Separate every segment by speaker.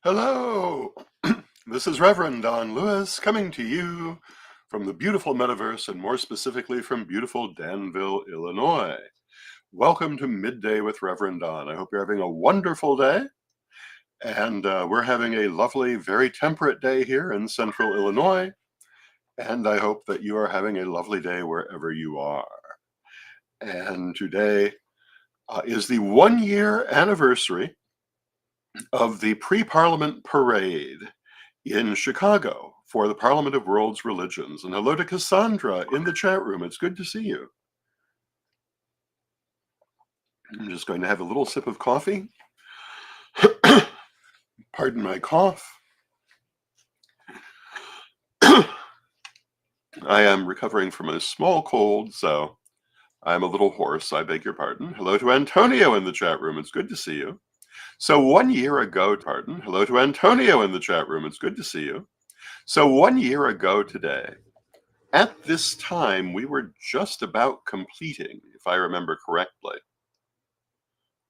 Speaker 1: Hello, this is Reverend Don Lewis coming to you from the beautiful metaverse and more specifically from beautiful Danville, Illinois. Welcome to Midday with Reverend Don. I hope you're having a wonderful day. And we're having a lovely, very temperate day here in central Illinois. And I hope that you are having a lovely day wherever you are. And today is the 1-year anniversary of the pre-Parliament parade in Chicago for the Parliament of World's Religions. And hello to Cassandra in the chat room. It's good to see you. I'm just going to have a little sip of coffee. Pardon my cough. I am recovering from a small cold, so I'm a little hoarse. I beg your pardon. Hello to Antonio in the chat room. It's good to see you. So 1 year ago, hello to Antonio in the chat room. It's good to see you. So 1 year ago today, at this time, we were just about completing, if I remember correctly,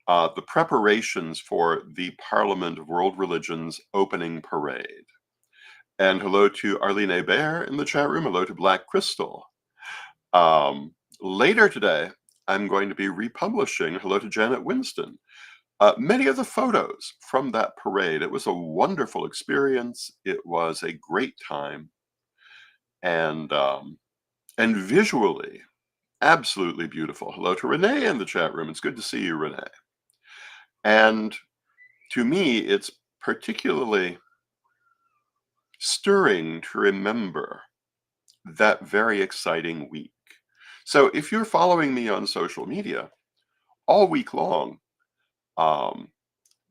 Speaker 1: the preparations for the Parliament of World Religions opening parade. And hello to Arlene Hebert in the chat room. Hello to Black Crystal. Later today, I'm going to be republishing, hello to Janet Winston, many of the photos from that parade. It was a wonderful experience. It was a great time. And visually, absolutely beautiful. Hello to Renee in the chat room. It's good to see you, Renee. And to me, it's particularly stirring to remember that very exciting week. So if you're following me on social media all week long,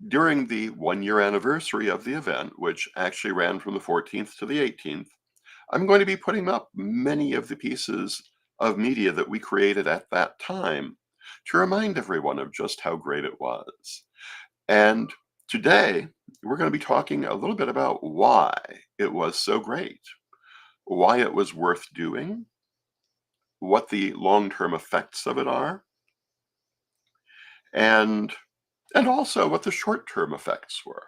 Speaker 1: during the 1-year anniversary of the event, which actually ran from the 14th to the 18th, I'm going to be putting up many of the pieces of media that we created at that time to remind everyone of just how great it was. And today, we're going to be talking a little bit about why it was so great, why it was worth doing, what the long-term effects of it are, and also what the short-term effects were.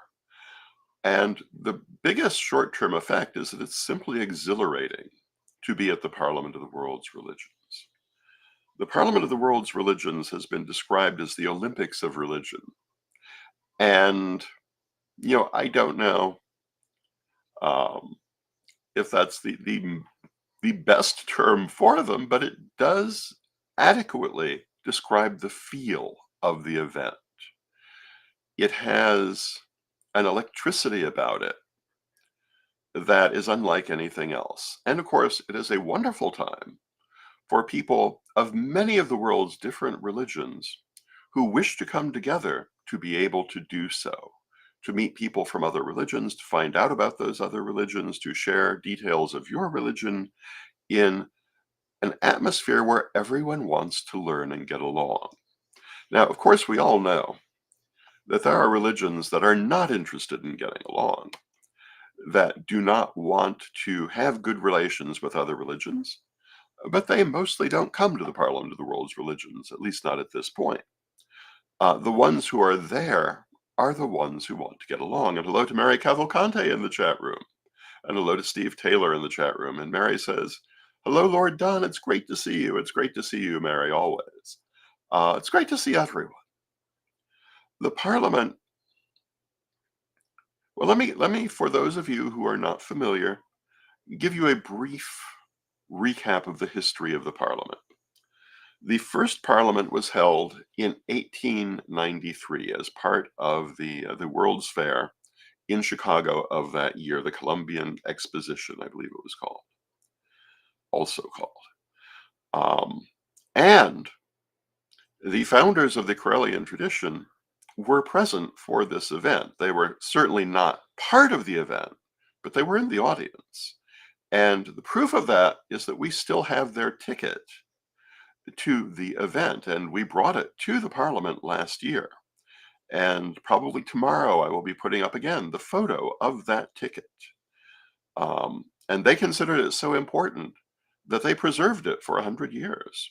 Speaker 1: And the biggest short-term effect is that it's simply exhilarating to be at the Parliament of the World's Religions. The Parliament of the World's Religions has been described as the Olympics of religion. And, I don't know if that's the best term for them, but it does adequately describe the feel of the event. It has an electricity about it that is unlike anything else. And of course, it is a wonderful time for people of many of the world's different religions who wish to come together to be able to do so, to meet people from other religions, to find out about those other religions, to share details of your religion in an atmosphere where everyone wants to learn and get along. Now, of course, we all know that there are religions that are not interested in getting along, that do not want to have good relations with other religions, but they mostly don't come to the Parliament of the World's Religions, at least not at this point. The ones who are there are the ones who want to get along. And hello to Mary Cavalcante in the chat room. And hello to Steve Taylor in the chat room. And Mary says, hello, Lord Don, it's great to see you. It's great to see you, Mary, always. It's great to see everyone. The Parliament, well, let me, for those of you who are not familiar, give you a brief recap of the history of the Parliament. The first Parliament was held in 1893 as part of the World's Fair in Chicago of that year, the Columbian Exposition, I believe it was called, also called. And the founders of the Corellian tradition were present for this event. They were certainly not part of the event, but they were in the audience. And the proof of that is that we still have their ticket to the event, and we brought it to the Parliament last year. And probably tomorrow I will be putting up again the photo of that ticket. And they considered it so important that they preserved it for 100 years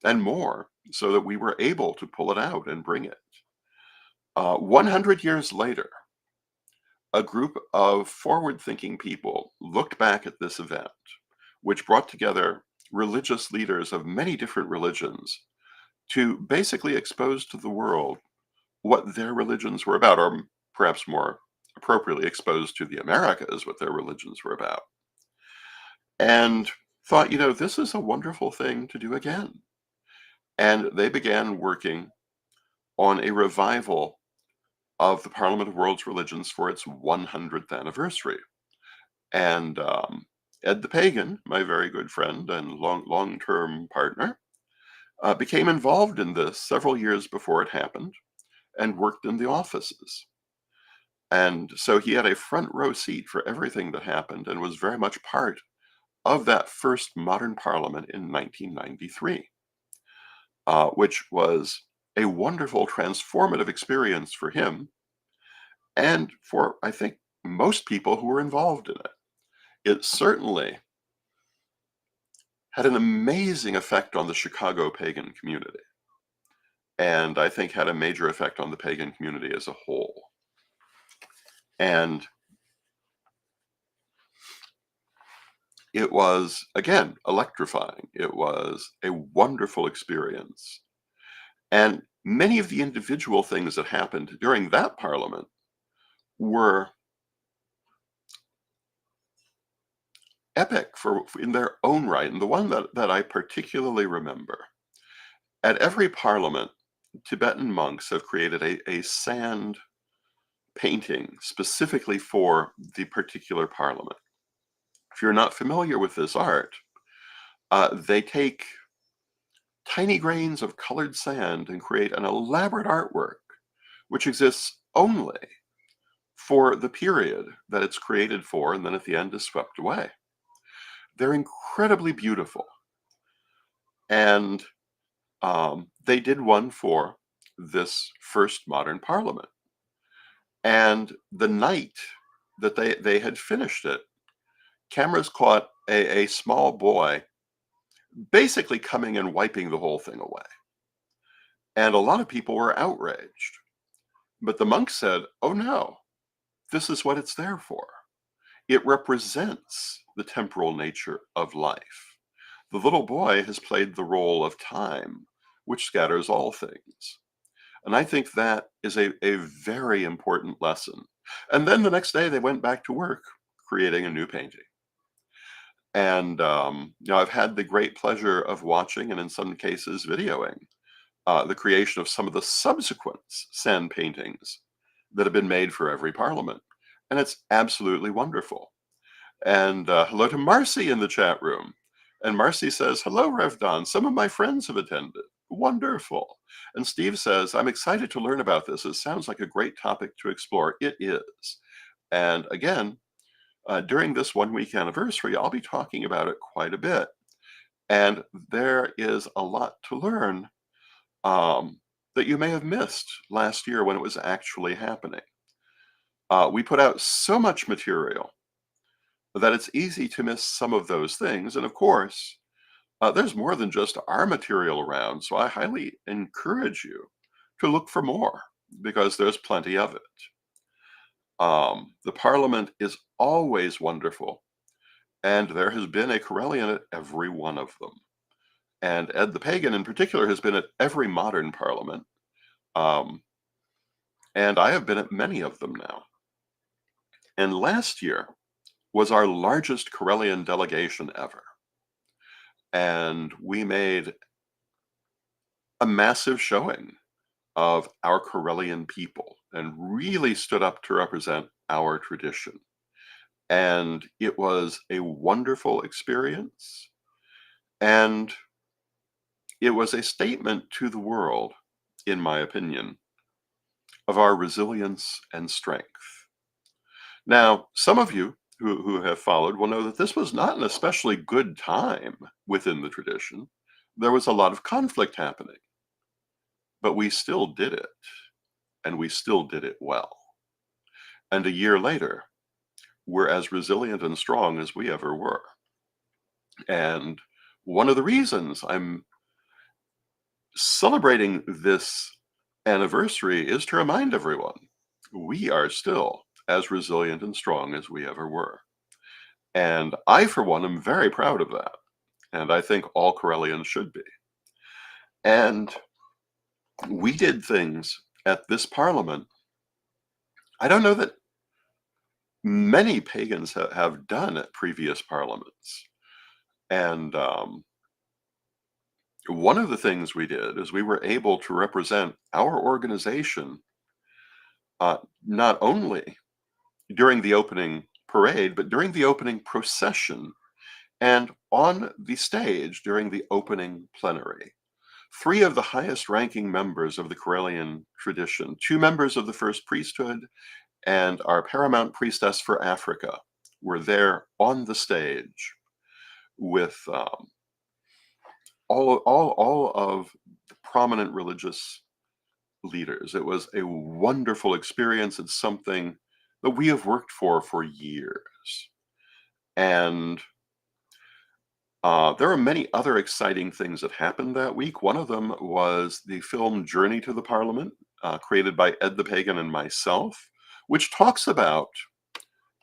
Speaker 1: and more, so that we were able to pull it out and bring it. 100 years later, a group of forward-thinking people looked back at this event, which brought together religious leaders of many different religions to basically expose to the world what their religions were about, or perhaps more appropriately exposed to the Americas what their religions were about, and thought, this is a wonderful thing to do again. And they began working on a revival of the Parliament of World's Religions for its 100th anniversary. And Ed the Pagan, my very good friend and long-term partner, became involved in this several years before it happened and worked in the offices. And so he had a front row seat for everything that happened and was very much part of that first modern parliament in 1993, which was a wonderful transformative experience for him and for, I think, most people who were involved in it. It certainly had an amazing effect on the Chicago pagan community, and I think had a major effect on the pagan community as a whole. And it was, again, electrifying. It was a wonderful experience. And many of the individual things that happened during that parliament were epic in their own right. And the one that I particularly remember, at every parliament, Tibetan monks have created a sand painting specifically for the particular parliament. If you're not familiar with this art, they take tiny grains of colored sand and create an elaborate artwork which exists only for the period that it's created for, and then at the end is swept away. They're incredibly beautiful. And they did one for this first modern parliament. And the night that they had finished it, cameras caught a small boy basically coming and wiping the whole thing away. And a lot of people were outraged. But the monk said, oh no, this is what it's there for. It represents the temporal nature of life. The little boy has played the role of time, which scatters all things. And I think that is a very important lesson. And then the next day they went back to work creating a new painting. And I've had the great pleasure of watching, and in some cases videoing, the creation of some of the subsequent sand paintings that have been made for every parliament. And it's absolutely wonderful. And hello to Marcy in the chat room. And Marcy says, hello, Rev Don. Some of my friends have attended. Wonderful. And Steve says, I'm excited to learn about this. It sounds like a great topic to explore. It is. And again, during this 1 week anniversary, I'll be talking about it quite a bit. And there is a lot to learn that you may have missed last year when it was actually happening. We put out so much material that it's easy to miss some of those things. And of course, there's more than just our material around, so I highly encourage you to look for more because there's plenty of it. The Parliament is always wonderful, and there has been a Corellian at every one of them. And Ed the Pagan in particular has been at every modern Parliament, and I have been at many of them now. And last year was our largest Corellian delegation ever. And we made a massive showing of our Corellian people and really stood up to represent our tradition. And it was a wonderful experience. And it was a statement to the world, in my opinion, of our resilience and strength. Now, some of you who have followed will know that this was not an especially good time within the tradition. There was a lot of conflict happening, but we still did it, and we still did it well. And a year later, we're as resilient and strong as we ever were. And one of the reasons I'm celebrating this anniversary is to remind everyone we are still as resilient and strong as we ever were. And I, for one, am very proud of that. And I think all Corellians should be. And we did things at this parliament I don't know that many pagans have done at previous parliaments. And one of the things we did is we were able to represent our organization not only during the opening parade, but during the opening procession and on the stage during the opening plenary. Three of the highest ranking members of the Corellian tradition, two members of the first priesthood, and our paramount priestess for Africa were there on the stage with all of the prominent religious leaders. It was a wonderful experience. It's something that we have worked for years. And there are many other exciting things that happened that week. One of them was the film Journey to the Parliament, created by Ed the Pagan and myself, which talks about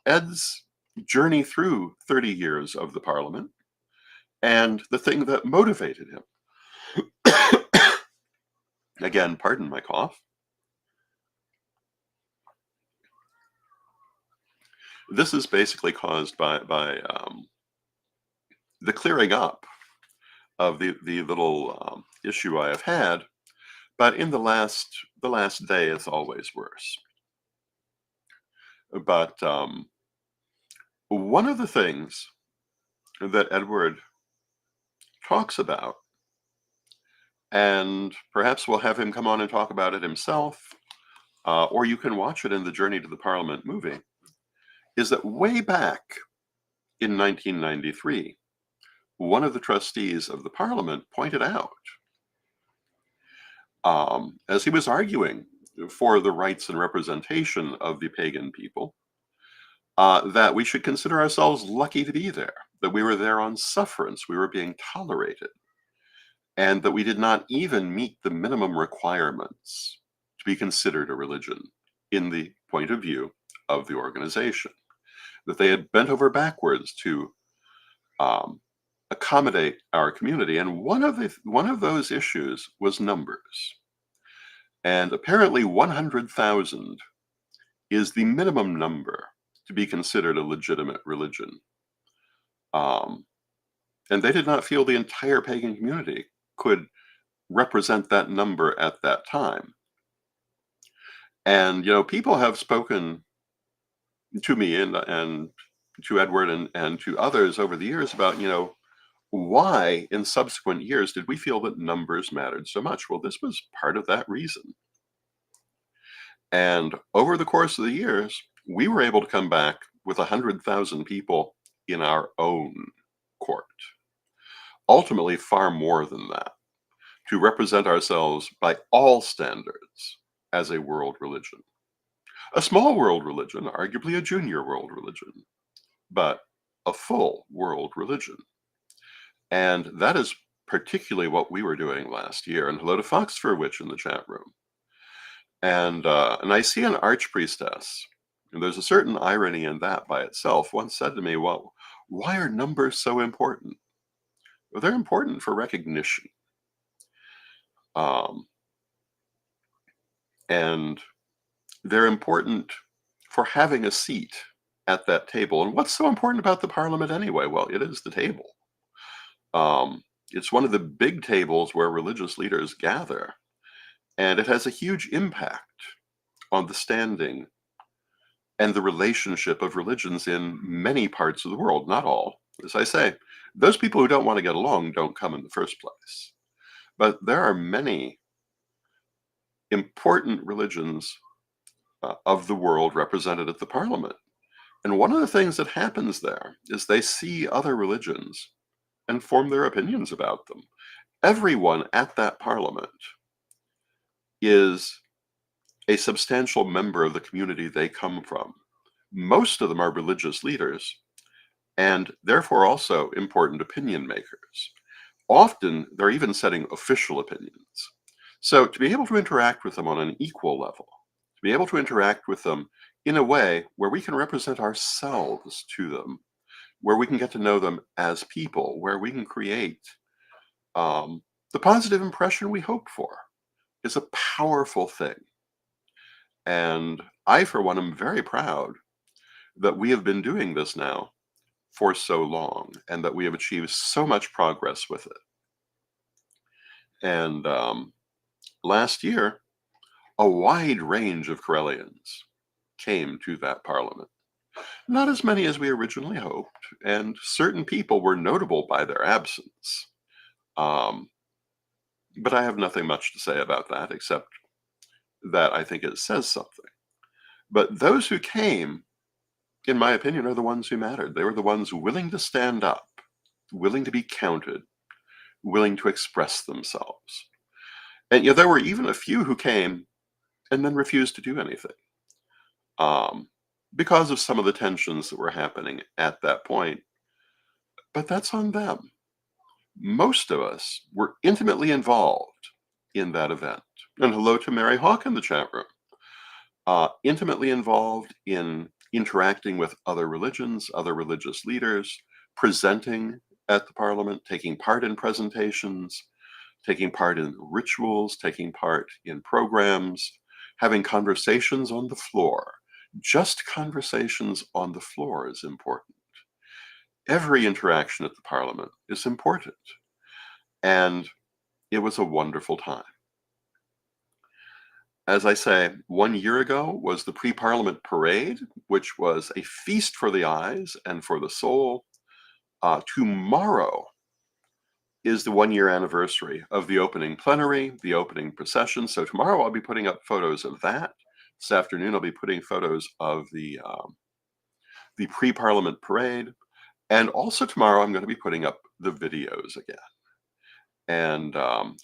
Speaker 1: Ed's journey through 30 years of the Parliament and the thing that motivated him. Again, pardon my cough. This is basically caused by the clearing up of the little issue I have had, but in the last day, it's always worse. But one of the things that Edward talks about, and perhaps we'll have him come on and talk about it himself, or you can watch it in the Journey to the Parliament movie, is that way back in 1993, one of the trustees of the Parliament pointed out, as he was arguing for the rights and representation of the pagan people, that we should consider ourselves lucky to be there, that we were there on sufferance, we were being tolerated, and that we did not even meet the minimum requirements to be considered a religion in the point of view of the organization, that they had bent over backwards to accommodate our community. And one of those issues was numbers. And apparently 100,000 is the minimum number to be considered a legitimate religion. And they did not feel the entire pagan community could represent that number at that time. And, people have spoken to me and to Edward and to others over the years about, why in subsequent years did we feel that numbers mattered so much? Well, this was part of that reason. And over the course of the years, we were able to come back with 100,000 people in our own court. Ultimately, far more than that, to represent ourselves by all standards as a world religion. A small world religion, arguably a junior world religion, but a full world religion. And that is particularly what we were doing last year. And hello to Fox for Witch in the chat room. And I see an archpriestess, and there's a certain irony in that by itself, once said to me, well, why are numbers so important? Well, they're important for recognition. And they're important for having a seat at that table. And what's so important about the Parliament anyway? Well, it is the table. It's one of the big tables where religious leaders gather, and it has a huge impact on the standing and the relationship of religions in many parts of the world, not all. As I say, those people who don't want to get along don't come in the first place. But there are many important religions of the world represented at the Parliament. And one of the things that happens there is they see other religions and form their opinions about them. Everyone at that Parliament is a substantial member of the community they come from. Most of them are religious leaders and therefore also important opinion makers. Often they're even setting official opinions. So to be able to interact with them on an equal level, to be able to interact with them in a way where we can represent ourselves to them, where we can get to know them as people, where we can create um, the positive impression we hope for, is a powerful thing. And I, for one, am very proud that we have been doing this now for so long and that we have achieved so much progress with it. And last year, a wide range of Corellians came to that parliament. Not as many as we originally hoped, and certain people were notable by their absence. Um, but I have nothing much to say about that, except that I think it says something. But those who came, in my opinion, are the ones who mattered. They were the ones willing to stand up, willing to be counted, willing to express themselves. And there were even a few who came and then refused to do anything um, because of some of the tensions that were happening at that point. But that's on them. Most of us were intimately involved in that event. And hello to Mary Hawk in the chat room. Intimately involved in interacting with other religions, other religious leaders, presenting at the parliament, taking part in presentations, taking part in rituals, taking part in programs, having conversations on the floor. Just conversations on the floor is important. Every interaction at the parliament is important. And it was a wonderful time. As I say, 1 year ago was the pre-parliament parade, which was a feast for the eyes and for the soul. Tomorrow is the 1 year anniversary of the opening plenary, the opening procession. So tomorrow I'll be putting up photos of that. This afternoon I'll be putting photos of the pre-parliament parade, and also tomorrow I'm going to be putting up the videos again. And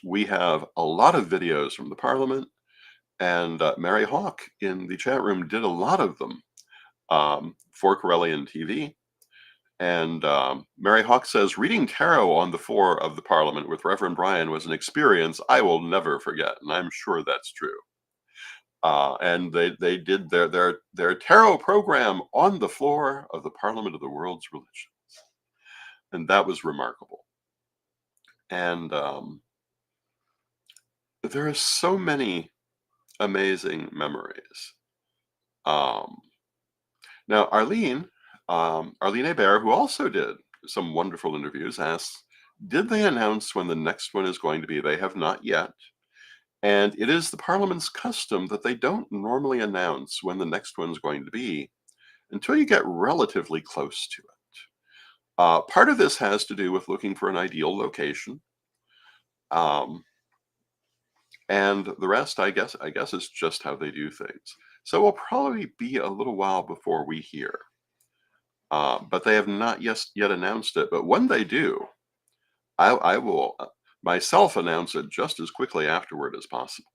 Speaker 1: we have a lot of videos from the parliament, and Mary Hawk in the chat room did a lot of them for Corellian TV. And Mary Hawk says, reading tarot on the floor of the Parliament with Reverend Brian was an experience I will never forget, and I'm sure that's true. And they did their tarot program on the floor of the Parliament of the World's Religions, and that was remarkable. And there are so many amazing memories. Um, Now, Arlene Hebert, who also did some wonderful interviews, asks, did they announce when the next one is going to be? They have not yet. And it is the Parliament's custom that they don't normally announce when the next one's going to be until you get relatively close to it. Part of this has to do with looking for an ideal location. Um, and the rest, I guess is just how they do things. So it'll probably be a little while before we hear. But they have not yet announced it. But when they do, I will myself announce it just as quickly afterward as possible.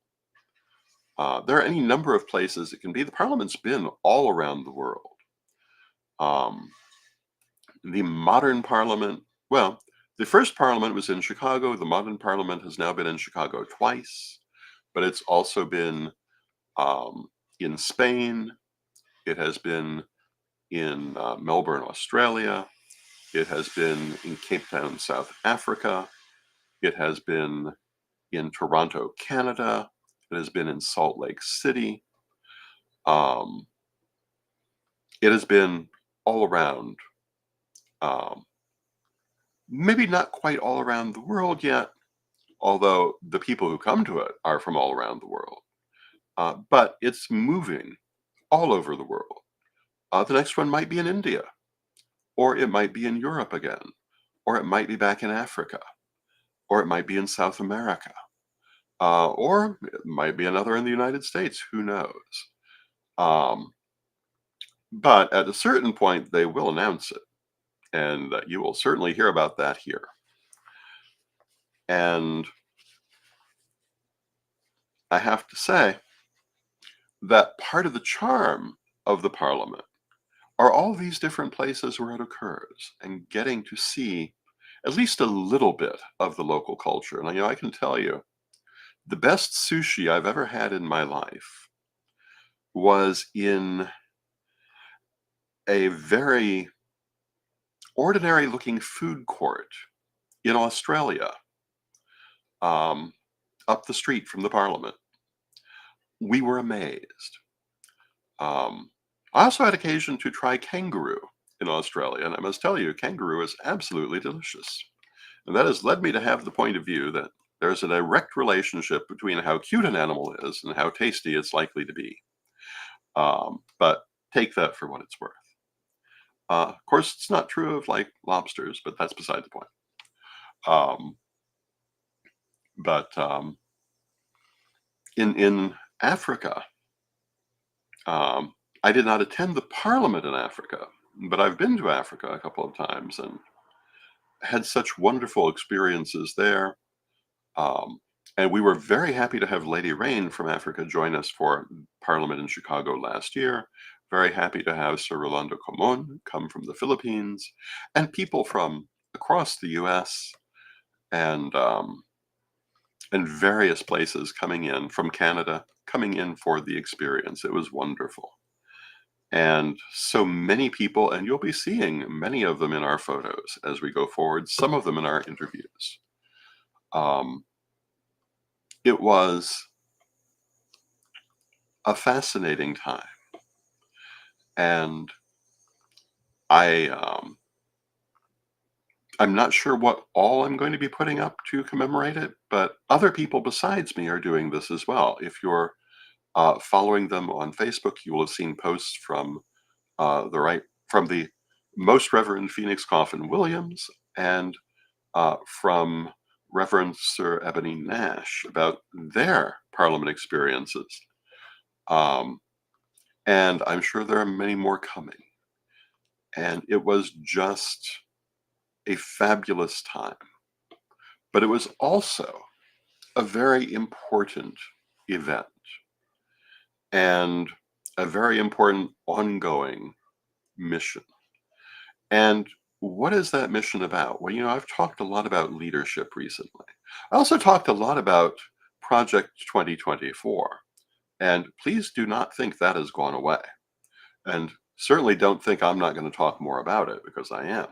Speaker 1: There are any number of places it can be. The Parliament's been all around the world. Um, the modern Parliament, well, the first Parliament was in Chicago. The modern Parliament has now been in Chicago twice, but it's also been um, in Spain. It has been in Melbourne, Australia. It has been in Cape Town, South Africa. It has been in Toronto, Canada. It has been in Salt Lake City. Um, it has been all around, um, maybe not quite all around the world yet, although the people who come to it are from all around the world. But it's moving all over the world. The next one might be in India, or it might be in Europe again, or it might be back in Africa, or it might be in South America. Or it might be another in the United States, who knows? Um, but at a certain point, they will announce it, and you will certainly hear about that here. And I have to say that part of the charm of the Parliament are all these different places where it occurs and getting to see at least a little bit of the local culture. And I can tell you, the best sushi I've ever had in my life was in a very ordinary looking food court in Australia, um, up the street from the parliament. We were amazed. Um, I also had occasion to try kangaroo in Australia, and I must tell you, kangaroo is absolutely delicious. And that has led me to have the point of view that there's a direct relationship between how cute an animal is and how tasty it's likely to be. But take that for what it's worth. Of course, it's not true of like lobsters, but that's beside the point. Um, but in Africa, I did not attend the parliament in Africa, but I've been to Africa a couple of times and had such wonderful experiences there. Um, and we were very happy to have Lady Rain from Africa join us for Parliament in Chicago last year. Very happy to have Sir Rolando Comon come from the Philippines, and people from across the U.S. and and various places coming in from Canada, coming in for the experience. It was wonderful. And so many people, and you'll be seeing many of them in our photos as we go forward, some of them in our interviews. Um, it was a fascinating time. And I, I'm not sure what all I'm going to be putting up to commemorate it, but other people besides me are doing this as well. If you're following them on Facebook, you will have seen posts from from the Most Reverend Phoenix Coffin Williams and from Reverend Sir Ebony Nash about their Parliament experiences. Um, and I'm sure there are many more coming. And it was just a fabulous time. But it was also a very important event and a very important ongoing mission. And what is that mission about? Well, I've talked a lot about leadership recently. I also talked a lot about Project 2024. And please do not think that has gone away. And certainly don't think I'm not going to talk more about it, because I am,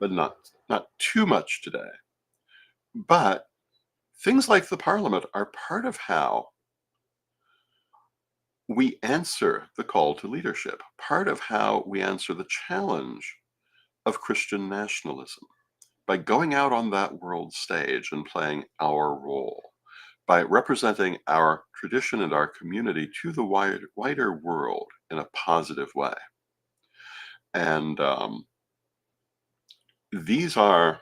Speaker 1: but not too much today. But things like the parliament are part of how we answer the call to leadership, part of how we answer the challenge of Christian nationalism by going out on that world stage and playing our role, by representing our tradition and our community to the wider world in a positive way. And these are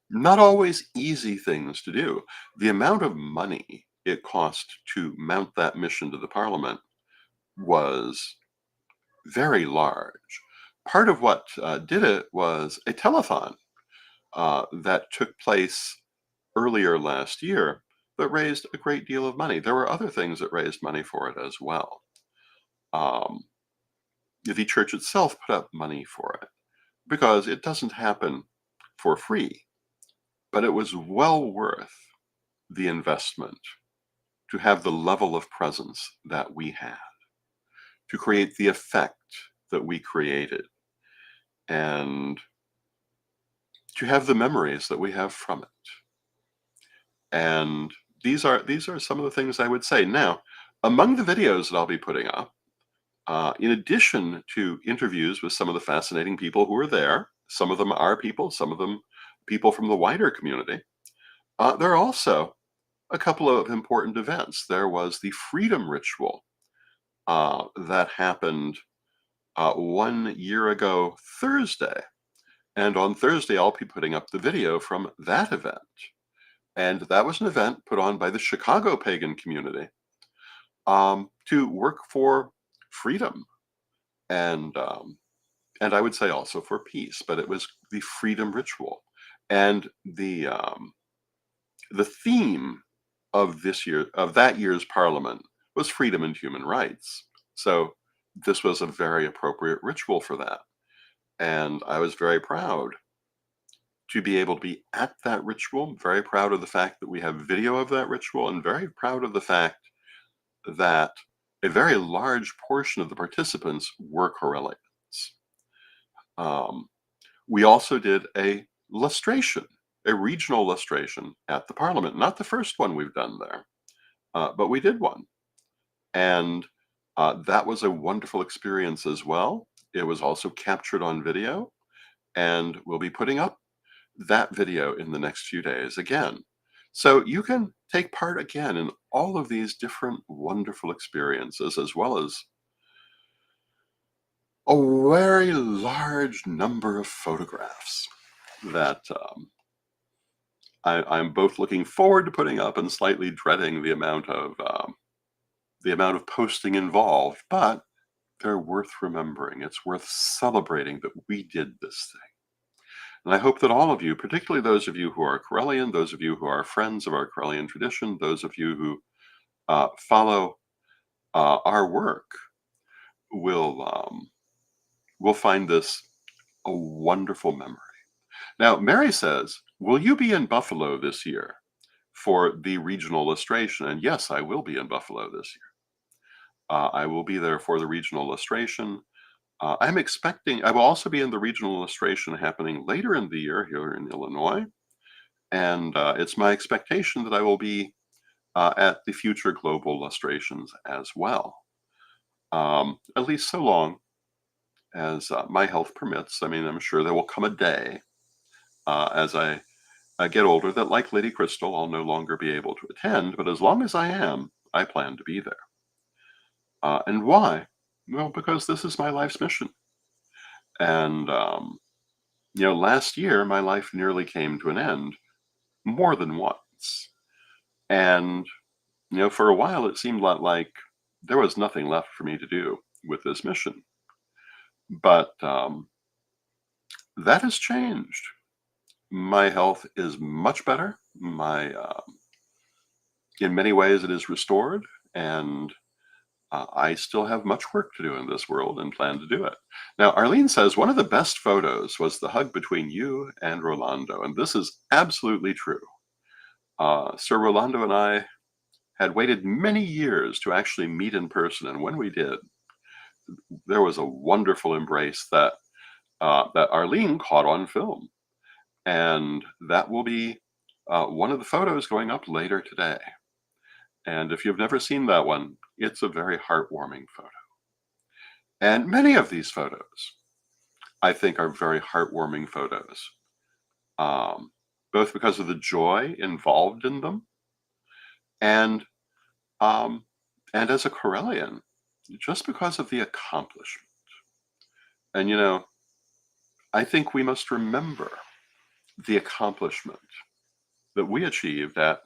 Speaker 1: not always easy things to do. The amount of money it cost to mount that mission to the parliament was very large. Part of what did it was a telethon that took place earlier last year that raised a great deal of money. There were other things that raised money for it as well. Um, the church itself put up money for it because it doesn't happen for free, but it was well worth the investment to have the level of presence that we had, to create the effect that we created, and to have the memories that we have from it. And these are some of the things I would say. Now, among the videos that I'll be putting up, in addition to interviews with some of the fascinating people who are there, some of them are people, some of them people from the wider community, there are also a couple of important events. There was the Freedom Ritual that happened 1 year ago Thursday. And on Thursday, I'll be putting up the video from that event. And that was an event put on by the Chicago pagan community to work for freedom and I would say also for peace. But it was the Freedom Ritual, and the theme of that year's Parliament was freedom and human rights. So this was a very appropriate ritual for that. And I was very proud to be able to be at that ritual, very proud of the fact that we have video of that ritual, and very proud of the fact that a very large portion of the participants were Corellians. Um, we also did a lustration, a regional lustration at the Parliament. Not the first one we've done there, but we did one. And that was a wonderful experience as well. It was also captured on video, and we'll be putting up that video in the next few days again. So you can take part again in all of these different wonderful experiences, as well as a very large number of photographs that I'm both looking forward to putting up and slightly dreading the amount of posting involved, but they're worth remembering. It's worth celebrating that we did this thing. And I hope that all of you, particularly those of you who are Corellian, those of you who are friends of our Corellian tradition, those of you who follow our work, will find this a wonderful memory. Now, Mary says, will you be in Buffalo this year for the regional lustration? And yes, I will be in Buffalo this year. I will be there for the regional lustration. I'm expecting, I will also be in the regional illustration happening later in the year here in Illinois. And it's my expectation that I will be at the future global illustrations as well. At least so long as my health permits. I mean, I'm sure there will come a day as I get older that, like Lady Crystal, I'll no longer be able to attend. But as long as I am, I plan to be there. And why? Well, because this is my life's mission. And, last year, my life nearly came to an end more than once. And, for a while, it seemed like there was nothing left for me to do with this mission. But that has changed. My health is much better. In many ways, it is restored. And I still have much work to do in this world and plan to do it. Now, Arlene says one of the best photos was the hug between you and Rolando, and this is absolutely true. Sir Rolando and I had waited many years to actually meet in person, and when we did, there was a wonderful embrace that Arlene caught on film, and that will be one of the photos going up later today. And if you've never seen that one, it's a very heartwarming photo. And many of these photos, I think, are very heartwarming photos, both because of the joy involved in them, and as a Corellian, just because of the accomplishment. And I think we must remember the accomplishment that we achieved at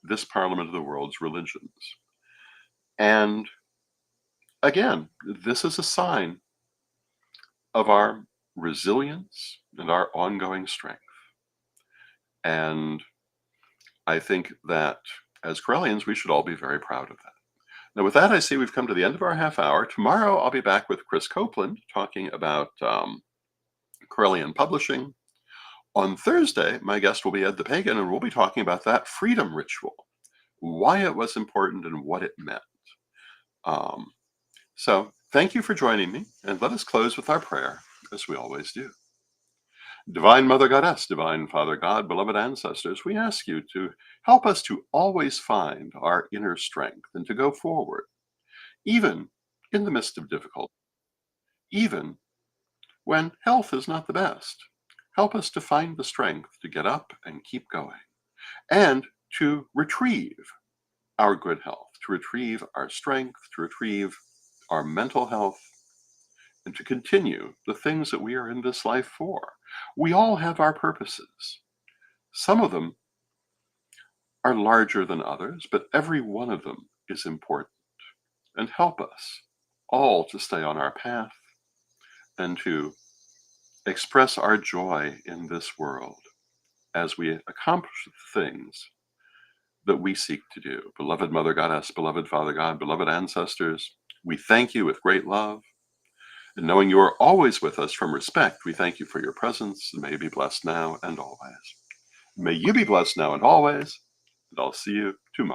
Speaker 1: this Parliament of the World's Religions. And again, this is a sign of our resilience and our ongoing strength. And I think that as Corellians, we should all be very proud of that. Now, with that, I see we've come to the end of our half hour. Tomorrow, I'll be back with Chris Copeland talking about Corellian publishing. On Thursday, my guest will be Ed the Pagan, and we'll be talking about that freedom ritual, why it was important and what it meant. So thank you for joining me, and let us close with our prayer, as we always do. Divine Mother Goddess, Divine Father God, beloved ancestors, we ask you to help us to always find our inner strength and to go forward, even in the midst of difficulty, even when health is not the best. Help us to find the strength to get up and keep going, and to retrieve our good health, to retrieve our strength, to retrieve our mental health, and to continue the things that we are in this life for. We all have our purposes. Some of them are larger than others, but every one of them is important. And help us all to stay on our path and to express our joy in this world as we accomplish the things that we seek to do. Beloved Mother Goddess, beloved Father God, beloved ancestors, we thank you with great love. And knowing you are always with us from respect, we thank you for your presence, and may you be blessed now and always. May you be blessed now and always, and I'll see you tomorrow.